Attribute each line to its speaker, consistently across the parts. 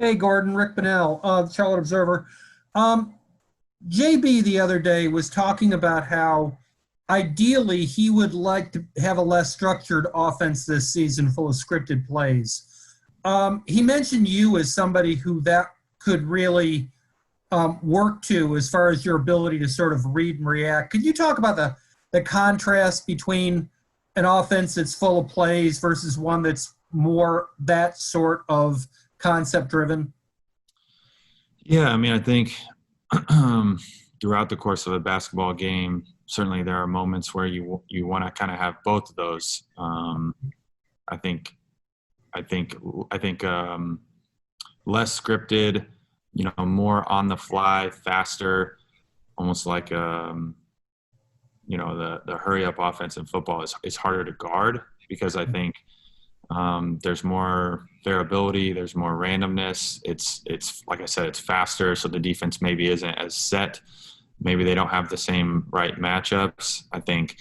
Speaker 1: Hey, Gordon, Rick Bonnell, the Charlotte Observer. Um, JB the other day was talking about how ideally he would like to have a less structured offense this season full of scripted plays. He mentioned you as somebody who that could really work to as far as your ability to sort of read and react. Could you talk about the contrast between an offense that's full of plays versus one that's more that sort of concept driven?
Speaker 2: Yeah, I mean, I think throughout the course of a basketball game, certainly there are moments where you want to kind of have both of those. I think I think less scripted, more on the fly, faster, almost like the hurry up offense in football is harder to guard because I think there's more variability, there's more randomness. It's like I said, it's faster, so the defense maybe isn't as set. Maybe they don't have the same right matchups. I think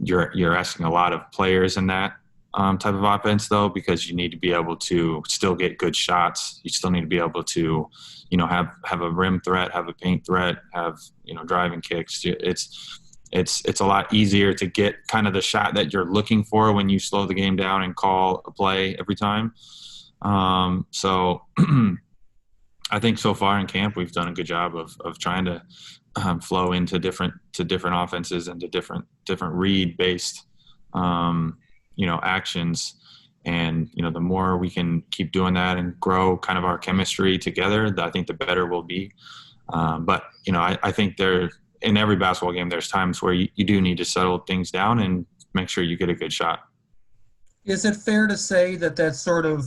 Speaker 2: you're asking a lot of players in that type of offense, though, because you need to be able to still get good shots. You still need to be able to, have a rim threat, have a paint threat, have driving kicks. It's a lot easier to get kind of the shot that you're looking for when you slow the game down and call a play every time. So I think so far in camp we've done a good job of trying to flow into different offenses and to different read based actions. And the more we can keep doing that and grow kind of our chemistry together, I think the better we'll be. But I think in every basketball game, there's times where you do need to settle things down and make sure you get a good shot.
Speaker 1: Is it fair to say that that sort of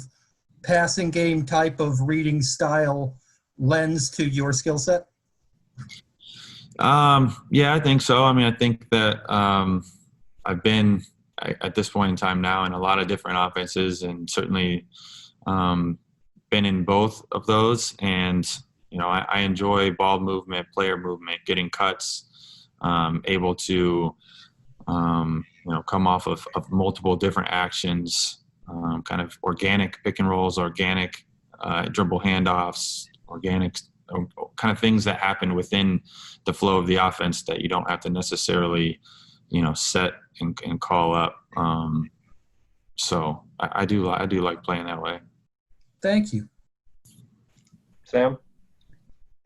Speaker 1: passing game type of reading style lends to your skill set?
Speaker 2: Yeah, I think so. I mean, I think that I've been at this point in time now in a lot of different offenses and certainly been in both of those. And, I enjoy ball movement, player movement, getting cuts, able to, come off of multiple different actions, kind of organic pick and rolls, organic dribble handoffs, organic kind of things that happen within the flow of the offense that you don't have to necessarily, set and call up. So I do like playing that way.
Speaker 1: Thank you.
Speaker 3: Sam?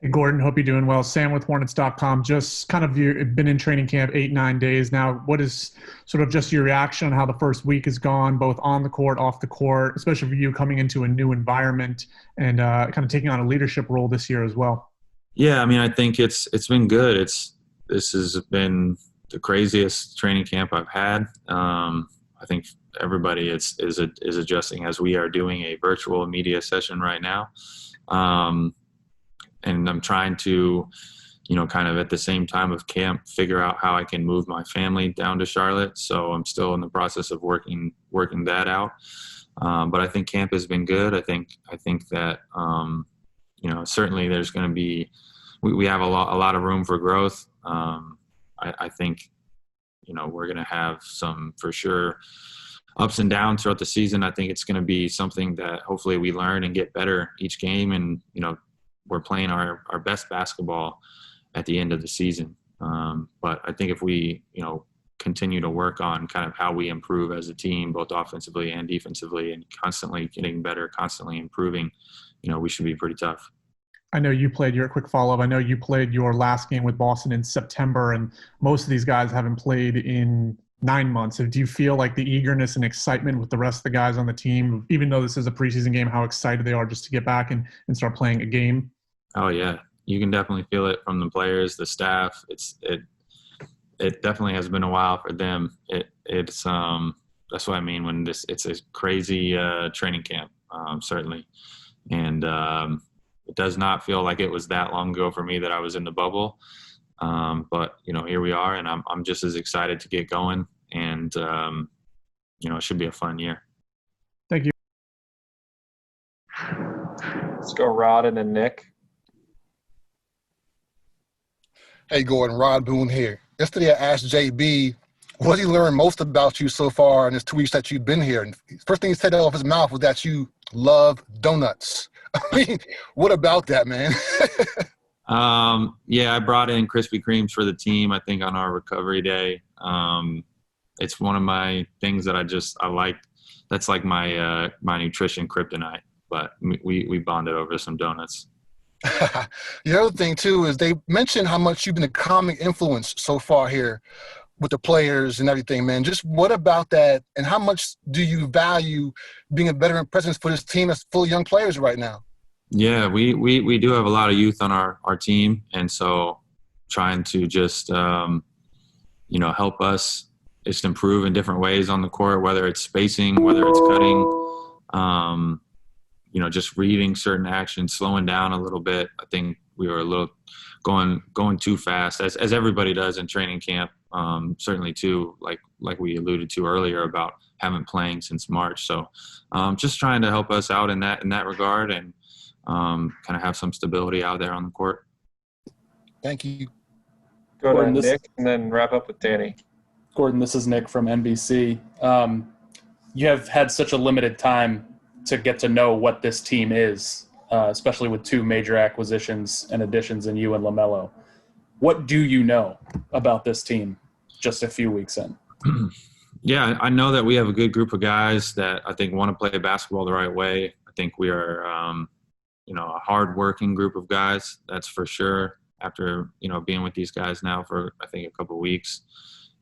Speaker 4: Hey, Gordon, hope you're doing well. Sam with Hornets.com. Just kind of you've been in training camp 8-9 days now. What is sort of just your reaction on how the first week has gone, both on the court, off the court, especially for you coming into a new environment and kind of taking on a leadership role this year as well?
Speaker 2: Yeah, I mean, I think it's been good. This has been the craziest training camp I've had. I think everybody is adjusting as we are doing a virtual media session right now. And I'm trying to, kind of at the same time of camp, figure out how I can move my family down to Charlotte. So I'm still in the process of working that out. But I think camp has been good. I think that, certainly there's going to be, we have a lot of room for growth. I think, we're going to have some, for sure, ups and downs throughout the season. I think it's going to be something that hopefully we learn and get better each game. And, we're playing our best basketball at the end of the season. But I think if we, continue to work on kind of how we improve as a team, both offensively and defensively, and constantly getting better, constantly improving, we should be pretty tough.
Speaker 4: I know you played your quick follow-up. I know you played your last game with Boston in September, and most of these guys haven't played in 9 months. So do you feel like the eagerness and excitement with the rest of the guys on the team, even though this is a preseason game, how excited they are just to get back and start playing a game?
Speaker 2: Oh yeah, you can definitely feel it from the players, the staff. It definitely has been a while for them. It's that's what I mean when it's a crazy training camp, certainly, and it does not feel like it was that long ago for me that I was in the bubble. But here we are, and I'm just as excited to get going, and it should be a fun year.
Speaker 4: Thank you.
Speaker 3: Let's go Rod and then Nick.
Speaker 5: Hey, Gordon, Rod Boone here. Yesterday I asked JB, what he learned most about you so far in his 2 weeks that you've been here? And first thing he said out of his mouth was that you love donuts. I mean, what about that, man?
Speaker 2: Yeah, I brought in Krispy Kremes for the team, I think, on our recovery day. It's one of my things that I like. That's like my nutrition kryptonite, but we bonded over some donuts.
Speaker 5: The other thing, too, is they mentioned how much you've been a calming influence so far here with the players and everything, man. Just what about that, and how much do you value being a veteran presence for this team that's full of young players right now?
Speaker 2: Yeah, we do have a lot of youth on our team, and so trying to just help us just improve in different ways on the court, whether it's spacing, whether it's cutting, just reading certain actions, slowing down a little bit. I think we were a little going too fast, as everybody does in training camp. Certainly too, like we alluded to earlier about haven't playing since March. So just trying to help us out in that regard, and kind of have some stability out there on the court.
Speaker 5: Thank you.
Speaker 3: Go to
Speaker 6: Gordon,
Speaker 3: Nick and then wrap up with Danny.
Speaker 6: Gordon, this is Nick from NBC. You have had such a limited time to get to know what this team is, especially with two major acquisitions and additions in you and LaMelo. What do you know about this team just a few weeks in?
Speaker 2: Yeah, I know that we have a good group of guys that I think want to play basketball the right way. I think we are, a hard-working group of guys, that's for sure, after, being with these guys now for, I think, a couple of weeks.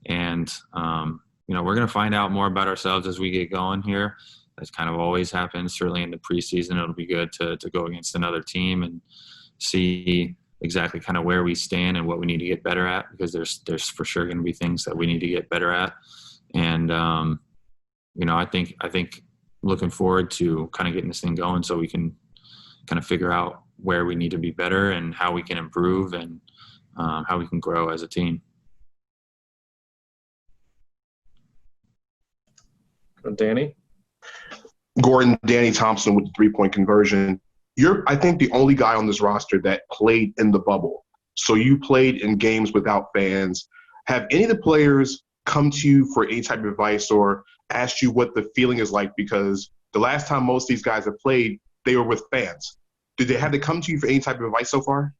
Speaker 2: And, we're going to find out more about ourselves as we get going here. That's kind of always happens. Certainly in the preseason, it'll be good to go against another team and see exactly kind of where we stand and what we need to get better at, because there's for sure going to be things that we need to get better at. And, I think looking forward to kind of getting this thing going so we can kind of figure out where we need to be better and how we can improve and how we can grow as a team.
Speaker 3: Danny?
Speaker 7: Gordon, Danny Thompson with the three-point conversion. You're, I think, the only guy on this roster that played in the bubble. So you played in games without fans. Have any of the players come to you for any type of advice or asked you what the feeling is like? Because the last time most of these guys have played, they were with fans. Did they have to come to you for any type of advice so far?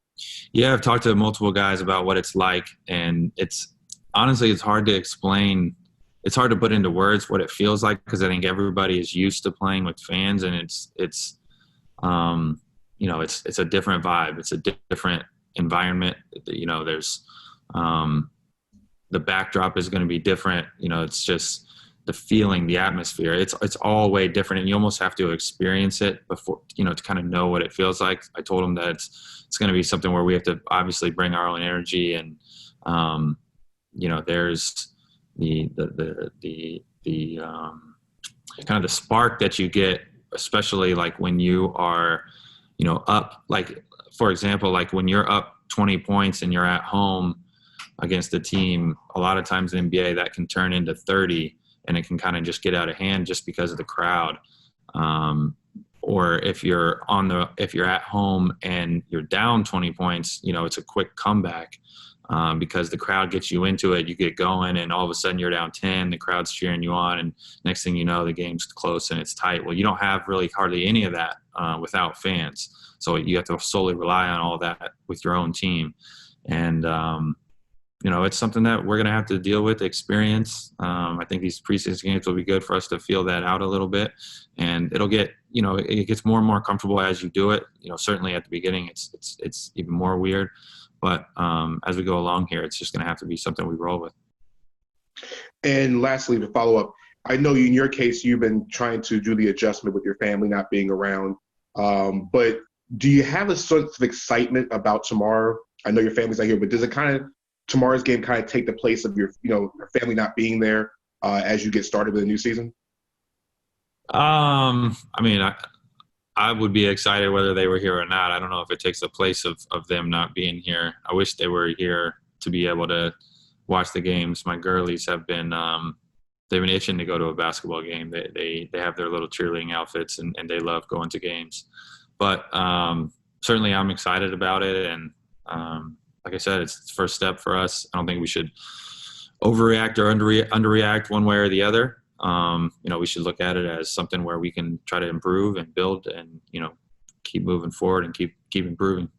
Speaker 2: Yeah, I've talked to multiple guys about what it's like, and it's hard to explain. It's hard to put into words what it feels like, because I think everybody is used to playing with fans, and it's a different vibe. It's a different environment. There's the backdrop is going to be different. It's just the feeling, the atmosphere. It's all way different, and you almost have to experience it before, to kind of know what it feels like. I told them that it's going to be something where we have to obviously bring our own energy, and there's the kind of the spark that you get, especially like when you are, up, like, for example, like when you're up 20 points and you're at home against a team, a lot of times in the NBA that can turn into 30, and it can kind of just get out of hand just because of the crowd. Or if you're at home and you're down 20 points, it's a quick comeback. Because the crowd gets you into it, you get going, and all of a sudden you're down 10, the crowd's cheering you on, and next thing you know, the game's close and it's tight. Well, you don't have really hardly any of that without fans. So you have to solely rely on all that with your own team. And, it's something that we're going to have to deal with, experience. I think these preseason games will be good for us to feel that out a little bit. And it'll get, it gets more and more comfortable as you do it. Certainly at the beginning, it's even more weird. But as we go along here, it's just going to have to be something we roll with.
Speaker 7: And lastly, to follow up, I know in your case, you've been trying to do the adjustment with your family not being around. But do you have a sense of excitement about tomorrow? I know your family's not here, but does it tomorrow's game kind of take the place of your family not being there as you get started with a new season?
Speaker 2: I would be excited whether they were here or not. I don't know if it takes the place of them not being here. I wish they were here to be able to watch the games. My girlies have been they've been itching to go to a basketball game. They have their little cheerleading outfits, and they love going to games. But certainly I'm excited about it, and like I said, it's the first step for us. I don't think we should overreact or underreact one way or the other. We should look at it as something where we can try to improve and build and, keep moving forward and keep improving.